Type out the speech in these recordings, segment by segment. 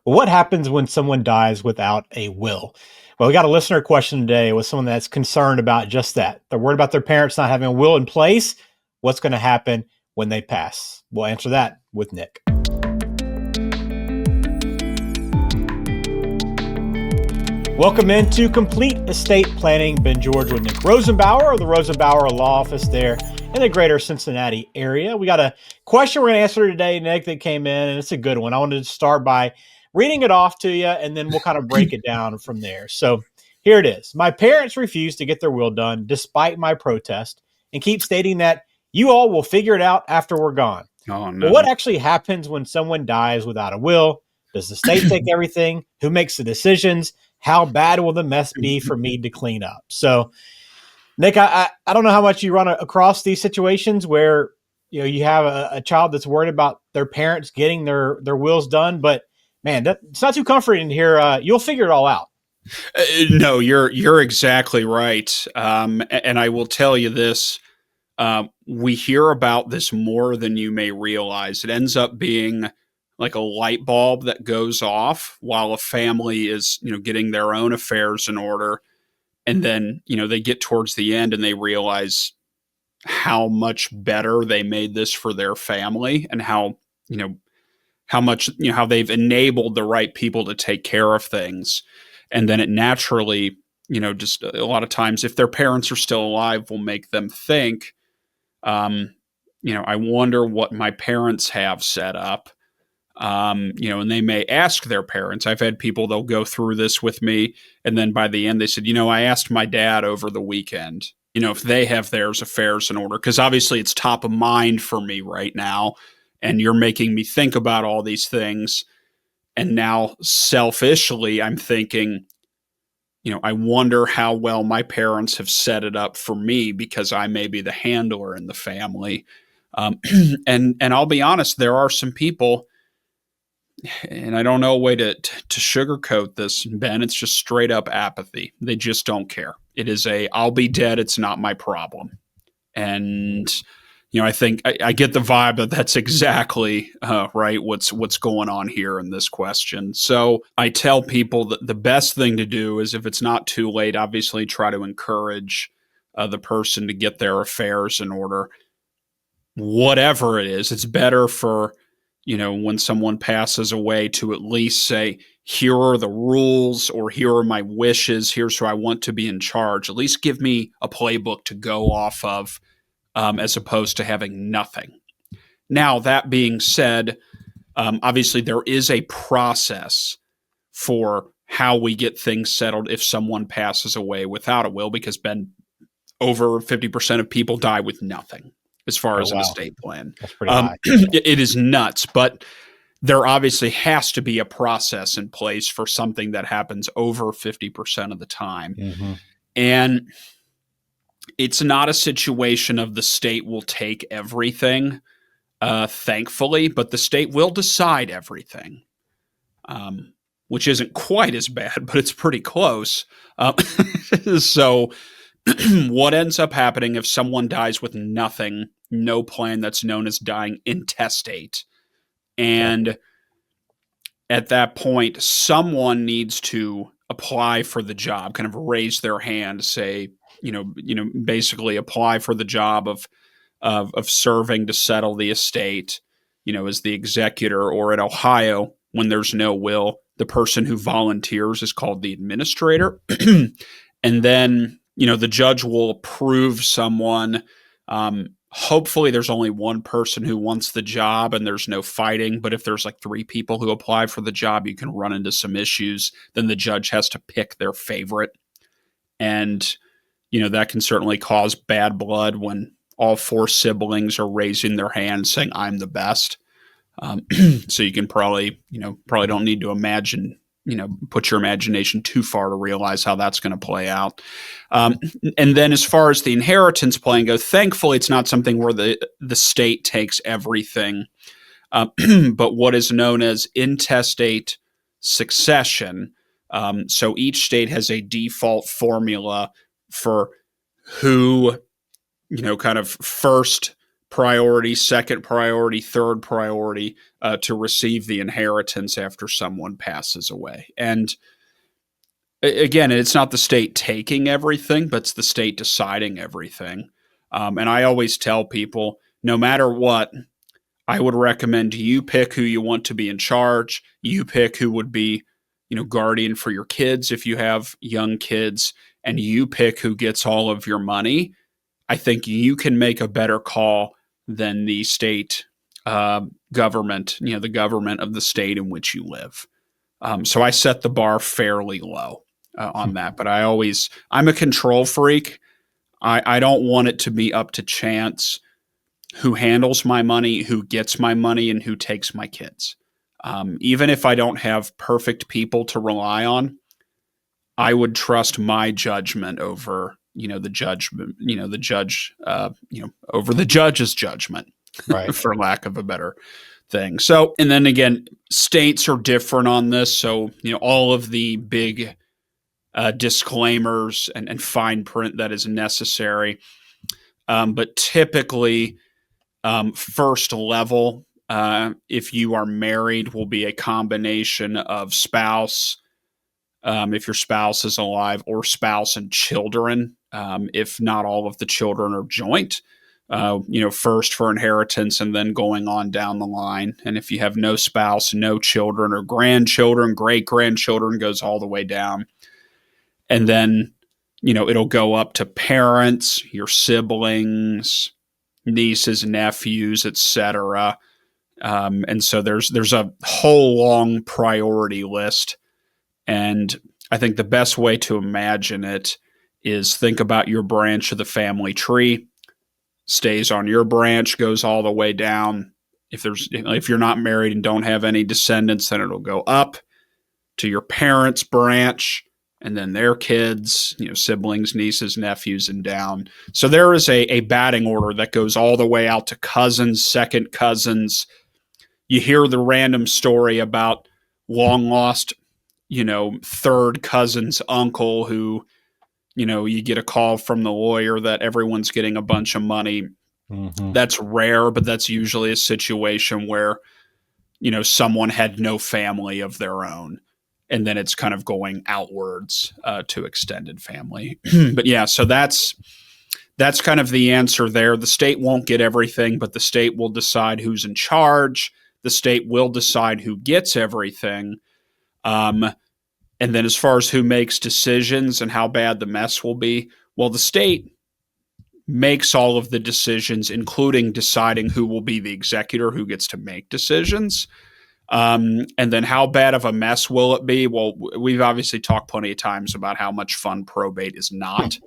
Well, what happens when someone dies without a will? Well, we got a listener question today with someone that's concerned about just that. They're worried about their parents not having a will in place. What's going to happen when they pass? We'll answer that with Nick. Welcome into Complete Estate Planning. Ben George with Nick Rosenbauer of the Rosenbauer Law Office there in the greater Cincinnati area. We got a question we're going to answer today, Nick, that came in, and it's a good one. I wanted to start by reading it off to you, and then we'll kind of break it down from there. So here it is. My parents refuse to get their will done despite my protest and keep stating that you all will figure it out after we're gone. Oh, no. But what actually happens when someone dies without a will? Does the state take everything? Who makes the decisions? How bad will the mess be for me to clean up? So, Nick, I don't know how much you run across these situations where you have a child that's worried about their parents getting their wills done, but man, it's not too comforting to hear. You'll figure it all out. No, you're exactly right. And I will tell you this: we hear about this more than you may realize. It ends up being like a light bulb that goes off while a family is, getting their own affairs in order. And then, they get towards the end and they realize how much better they made this for their family and how much, how they've enabled the right people to take care of things. And then it naturally, just a lot of times if their parents are still alive will make them think, I wonder what my parents have set up. And they may ask their parents. I've had people, they'll go through this with me. And then by the end, they said, I asked my dad over the weekend, if they have their affairs in order, because obviously it's top of mind for me right now. And you're making me think about all these things. And now selfishly, I'm thinking, I wonder how well my parents have set it up for me because I may be the handler in the family. And I'll be honest, there are some people, and I don't know a way to sugarcoat this, Ben. It's just straight up apathy. They just don't care. It is I'll be dead. It's not my problem. And, I think I get the vibe that that's exactly right. What's going on here in this question. So I tell people that the best thing to do is, if it's not too late, obviously try to encourage the person to get their affairs in order. Whatever it is, it's better for, when someone passes away to at least say, here are the rules, or here are my wishes. Here's who I want to be in charge. At least give me a playbook to go off of, as opposed to having nothing. Now, that being said, obviously there is a process for how we get things settled if someone passes away without a will, because over 50% of people die with nothing. As far as an estate plan. That's pretty high. It is nuts, but there obviously has to be a process in place for something that happens over 50% of the time. Mm-hmm. And it's not a situation of the state will take everything, thankfully, but the state will decide everything, which isn't quite as bad, but it's pretty close. So what ends up happening if someone dies with nothing, no plan, that's known as dying intestate. And at that point, someone needs to apply for the job, kind of raise their hand, say, basically apply for the job of serving to settle the estate, as the executor. Or in Ohio, when there's no will, the person who volunteers is called the administrator. And then, the judge will approve someone. Hopefully there's only one person who wants the job and there's no fighting. But if there's like 3 people who apply for the job, you can run into some issues. Then the judge has to pick their favorite. And, that can certainly cause bad blood when all 4 siblings are raising their hands saying, I'm the best. So you can probably don't need to imagine, put your imagination too far to realize how that's going to play out. And then as far as the inheritance plan go, thankfully it's not something where the state takes everything, but what is known as intestate succession. So each state has a default formula for who, kind of first priority, second priority, third priority to receive the inheritance after someone passes away. And again, it's not the state taking everything, but it's the state deciding everything. And I always tell people, no matter what, I would recommend you pick who you want to be in charge. You pick who would be, guardian for your kids if you have young kids, and you pick who gets all of your money. I think you can make a better call than the state government, the government of the state in which you live. So I set the bar fairly low on that. But I'm a control freak. I don't want it to be up to chance who handles my money, who gets my money, and who takes my kids. Even if I don't have perfect people to rely on, I would trust my judgment over, the judgment, the judge, over the judge's judgment, Right. for lack of a better thing. So, and then again, states are different on this. So, all of the big disclaimers and fine print that is necessary. But typically, first level, if you are married, will be a combination of spouse, if your spouse is alive, or spouse and children, if not all of the children are joint. First for inheritance and then going on down the line. And if you have no spouse, no children or grandchildren, great grandchildren, goes all the way down. And then, it'll go up to parents, your siblings, nieces, nephews, etc. And so there's a whole long priority list. And I think the best way to imagine it is think about your branch of the family tree. Stays on your branch, goes all the way down. If you're not married and don't have any descendants, then it'll go up to your parents' branch, and then their kids, siblings, nieces, nephews, and down. So there is a batting order that goes all the way out to cousins, second cousins. You hear the random story about long lost, third cousin's uncle who, you get a call from the lawyer that everyone's getting a bunch of money. Mm-hmm. That's rare, but that's usually a situation where, someone had no family of their own. And then it's kind of going outwards to extended family. But yeah, so that's kind of the answer there. The state won't get everything, but the state will decide who's in charge. The state will decide who gets everything. And then as far as who makes decisions and how bad the mess will be, well, the state makes all of the decisions, including deciding who will be the executor, who gets to make decisions. And then how bad of a mess will it be? Well, we've obviously talked plenty of times about how much fun probate is not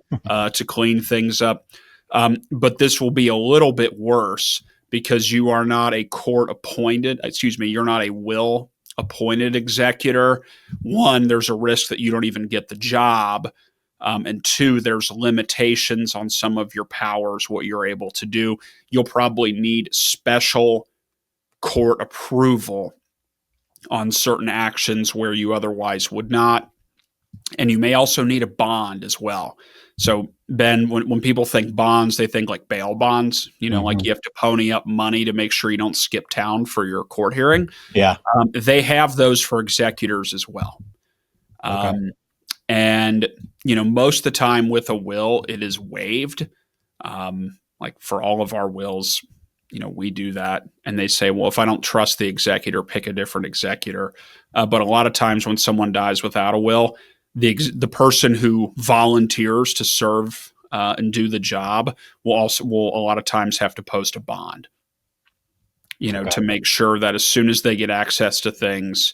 to clean things up. But this will be a little bit worse because you are not a you're not a will appointed executor. One, there's a risk that you don't even get the job. And two, there's limitations on some of your powers, what you're able to do. You'll probably need special court approval on certain actions where you otherwise would not. And you may also need a bond as well. So, Ben, when people think bonds, they think like bail bonds, like you have to pony up money to make sure you don't skip town for your court hearing. Yeah. They have those for executors as well. Okay. And, most of the time with a will, it is waived. Like for all of our wills, we do that. And they say, well, if I don't trust the executor, pick a different executor. But a lot of times when someone dies without a will, the person who volunteers to serve and do the job will a lot of times have to post a bond, to make sure that as soon as they get access to things,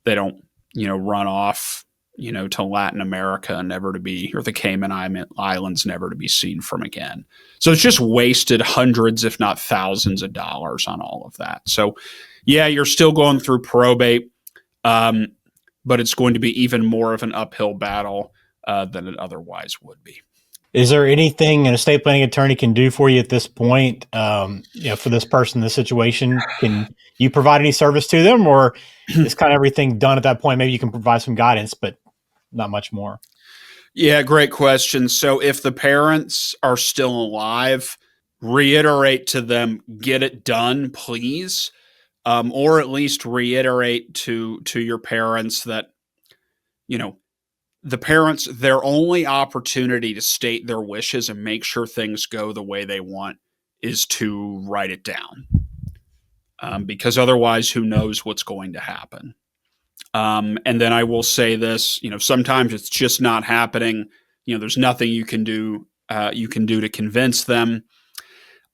they don't, run off, to Latin America or the Cayman Islands, never to be seen from again. So it's just wasted hundreds, if not thousands of dollars on all of that. So yeah, you're still going through probate. But it's going to be even more of an uphill battle than it otherwise would be. Is there anything an estate planning attorney can do for you at this point, for this person in this situation? Can you provide any service to them, or is kind of everything done at that point? Maybe you can provide some guidance, but not much more. Yeah, great question. So if the parents are still alive, reiterate to them, get it done, please. Or at least reiterate to your parents that, the parents, their only opportunity to state their wishes and make sure things go the way they want is to write it down. Because otherwise, who knows what's going to happen. And then I will say this, sometimes it's just not happening. There's nothing you can do to convince them.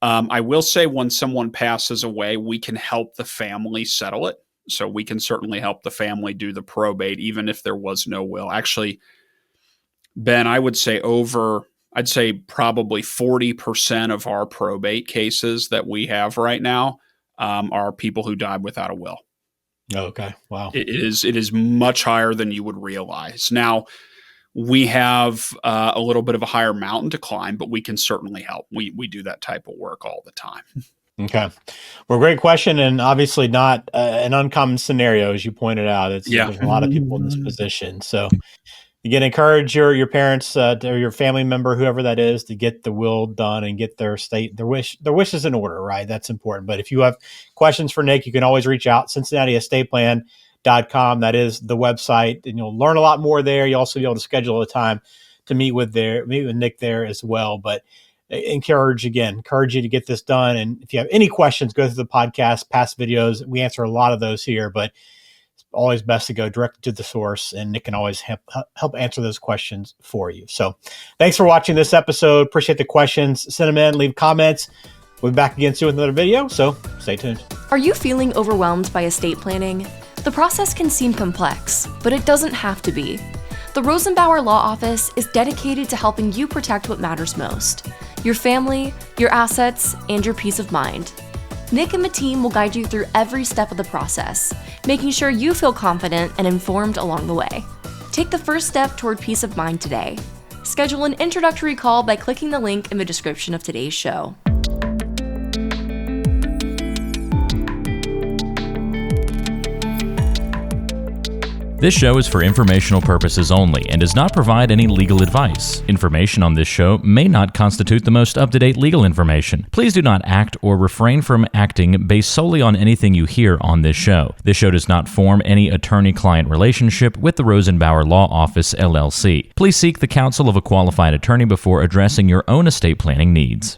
I will say when someone passes away, we can help the family settle it. So we can certainly help the family do the probate, even if there was no will. Actually, Ben, I'd say probably 40% of our probate cases that we have right now are people who died without a will. Okay. Wow. It is much higher than you would realize. Now, we have a little bit of a higher mountain to climb, but we can certainly help. We do that type of work all the time. Okay. Well, great question. And obviously not an uncommon scenario, as you pointed out. There's a lot of people in this position. So you can encourage your parents or your family member, whoever that is, to get the will done and get their wishes in order, right? That's important. But if you have questions for Nick, you can always reach out, CincinnatiEstatePlan.com. That is the website, and you'll learn a lot more there. You'll also be able to schedule a time to meet with Nick there as well. But encourage you to get this done. And if you have any questions, go through the podcast, past videos. We answer a lot of those here, but it's always best to go directly to the source, and Nick can always help answer those questions for you. So thanks for watching this episode. Appreciate the questions. Send them in, leave comments. We'll be back again soon with another video, so stay tuned. Are you feeling overwhelmed by estate planning? The process can seem complex, but it doesn't have to be. The Rosenbauer Law Office is dedicated to helping you protect what matters most: your family, your assets, and your peace of mind. Nick and the team will guide you through every step of the process, making sure you feel confident and informed along the way. Take the first step toward peace of mind today. Schedule an introductory call by clicking the link in the description of today's show. This show is for informational purposes only and does not provide any legal advice. Information on this show may not constitute the most up-to-date legal information. Please do not act or refrain from acting based solely on anything you hear on this show. This show does not form any attorney-client relationship with the Rosenbauer Law Office, LLC. Please seek the counsel of a qualified attorney before addressing your own estate planning needs.